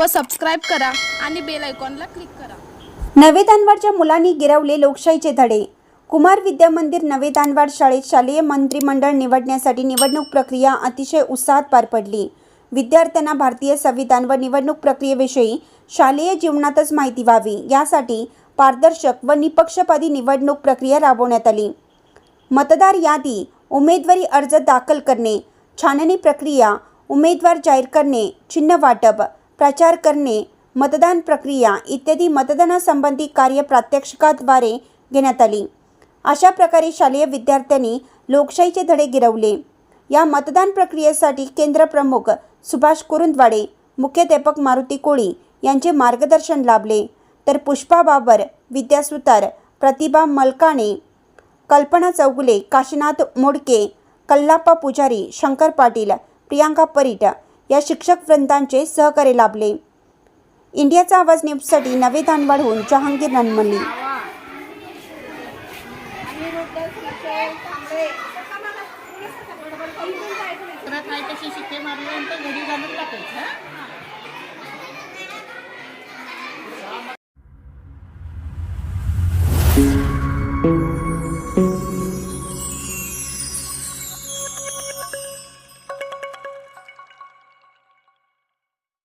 व सबस्क्राईब करा आणि बेल आयकॉनला क्लिक करा। नवे दानवाडच्या मुलांनी गिरवले लोकशाहीचे धडे। कुमार विद्या मंदिर नवे दानवाड शाळेत शालेय मंत्रिमंडळ निवडण्यासाठी निवडणूक प्रक्रिया अतिशय उत्साहात पार पडली। विद्यार्थ्यांना भारतीय संविधान व निवडणूक प्रक्रियेविषयी शालेय जीवनातच माहिती व्हावी यासाठी पारदर्शक व निपक्षपाती निवडणूक प्रक्रिया राबवण्यात आली। मतदार यादी, उमेदवारी अर्ज दाखल करणे, छाननी प्रक्रिया, उमेदवार जाहीर करणे, चिन्ह वाटप, प्रचार करणे, मतदान प्रक्रिया इत्यादी मतदानासंबंधी कार्य प्रात्यक्षिकाद्वारे घेण्यात आली। अशा प्रकारे शालेय विद्यार्थ्यांनी लोकशाहीचे धडे गिरवले। या मतदान प्रक्रियेसाठी केंद्र प्रमुख सुभाष कुरुंदवाडे, मुख्याध्यापक मारुती कोळी यांचे मार्गदर्शन लाभले, तर पुष्पा बाबर, विद्या सुतार, प्रतिभा मलकाणे, कल्पना चौगुले, काशीनाथ मोडके, कल्लाप्पा पुजारी, शंकर पाटील, प्रियांका परीट या शिक्षक वृंदांचे सहकार्य लाभले। इंडियाचा आवाज न्यूजसाठी नवे दानवाडहून जहांगीर ननमल्ली। शिक्के मारल्यानंतर घरी घालून टाकायचं।